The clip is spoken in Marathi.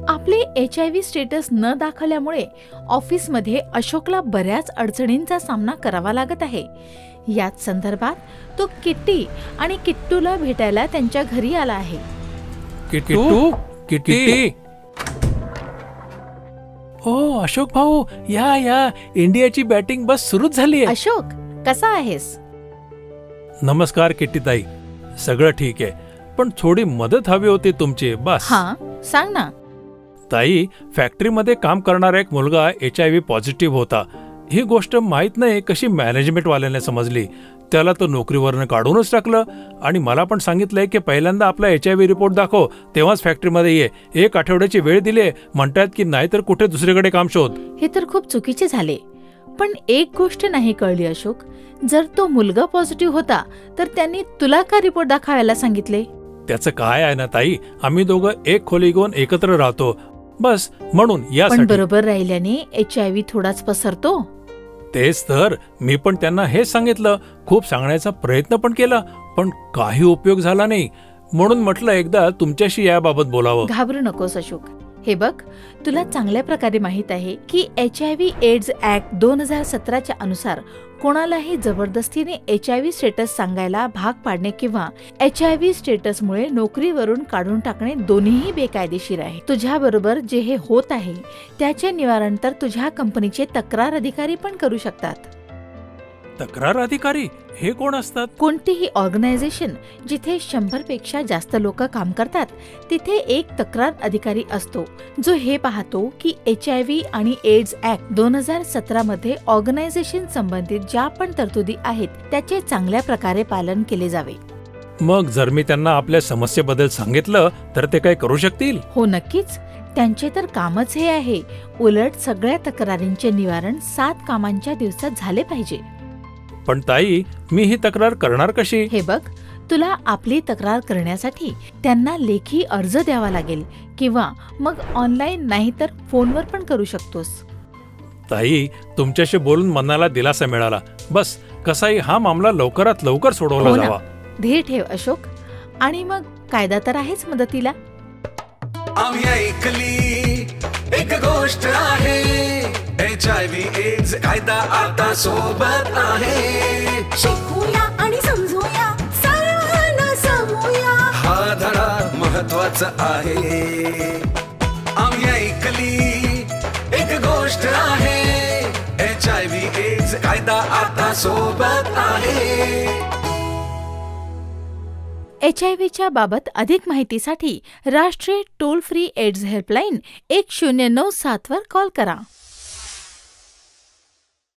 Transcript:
आपले HIV स्टेटस न दाखवल्यामुळे ऑफिसमध्ये अशोकला बऱ्याच अडचणींचा सामना करावा लागत आहे. याच संदर्भात तो किट्टी आणि किट्टूला भेटायला त्यांच्या घरी आला आहे. किट्टी. ओ अशोक भाऊ, या इंडियाची बॅटिंग बस सुरूच झाली आहे. अशोक, कसा आहेस? नमस्कार किट्टी ताई, सगळं ठीक आहे, पण थोडी मदत हवी होती तुमची बस. हा, सांग ना. ताई, फॅक्टरीमध्ये काम करणारा एक मुलगा HIV पॉझिटिव्ह होता. ही गोष्ट माहीत नाही कशी मॅनेजमेंट वाल्याने समजली. त्याला तो नोकरीवरनं काढूनच टाकलं आणि मला पण सांगितलंय की पहिल्यांदा आपला HIV रिपोर्ट दाखव, तेव्हाच फॅक्टरीमध्ये ये. 1 आठवड्याची वेळ दिली. म्हणतात की नाहीतर कुठे दुसरीकडे काम शोध. हे तर खूप चुकीचे झाले. पण एक गोष्ट नाही कळली अशोक, जर तो मुलगा पॉझिटिव्ह होता तर त्यांनी तुला का रिपोर्ट दाखवायला सांगितले? त्याचं काय आहे ना ताई, आम्ही दोघं एक खोली घेऊन एकत्र राहतो बस, म्हणून यासाठी. पण बरोबर राहिल्याने HIV थोडाच पसरतो. तेच तर, मी पण त्यांना हेच सांगितलं. खूप सांगण्याचा प्रयत्न पण केला, पण काही उपयोग झाला नाही. म्हणून म्हटलं एकदा तुमच्याशी याबाबत बोलावं. घाबरू नकोस अशोक. हे बघ, तुला चांगल्या प्रकारे माहित आहे की HIV एड्स ऍक्ट 2017च्या अनुसार कोणालाही जबरदस्तीने HIV स्टेटस सांगायला भाग पाडणे किंवा HIV स्टेटसमुळे नोकरीवरून काढून टाकणे दोन्हीही बेकायदेशीर आहे. तुझ्याबरोबर जे हे होत आहे त्याचे निवारण तर तुझ्या कंपनीचे तक्रार अधिकारी पण करू शकतात. तक्रार अधिकारी हे कोण असतात? कोणतीही ऑर्गनायझेशन जिथे 100 पेक्षा जास्त लोक काम करतात तिथे एक तक्रार अधिकारी असतो, जो हे पाहतो की HIV आणि एड्स ऍक्ट 2017 मध्ये ऑर्गनायझेशन संबंधित ज्या पण तरतुदी आहेत त्याचे चांगल्या प्रकारे पालन केले जावे. मग जर मी त्यांना आपल्या समस्येबद्दल सांगितलं तर ते काय करू शकतील? हो, नक्कीच. त्यांचे तर कामच हे आहे. उलट सगळ्या तक्रारींचे निवारण 7 कामांच्या दिवसात झाले पाहिजे. पण ताई, मी ही तक्रार करणार कशी? हे बघ, तुला आपली तक्रार करण्यासाठी त्यांना लेखी अर्ज द्यावा लागेल किंवा मग ऑनलाईन नाही तर फोनवर पण करू शकतोस. ताई, तुमच्याशी बोलून मनाला दिलासा मिळाला. बस कसाही हा मामला लवकरात लवकर सोडवला जावा. धीर ठेव अशोक. आणि मग कायदा तर आहेच मदतीला. आम्ही ऐकली एक गोष्ट आहे, HIV एड्स कायदा आता सोबत आहे. शिकूया आणि समजूया, सर्वांना समूया, हा धडा महत्वाचा आहे. आम्ही ऐकली एक गोष्ट आहे, HIV एड्स कायदा आता सोबत आहे. HIVच्या बाबत अधिक माहितीसाठी राष्ट्रीय टोल फ्री एड्स हेल्पलाईन 1097 वर कॉल करा.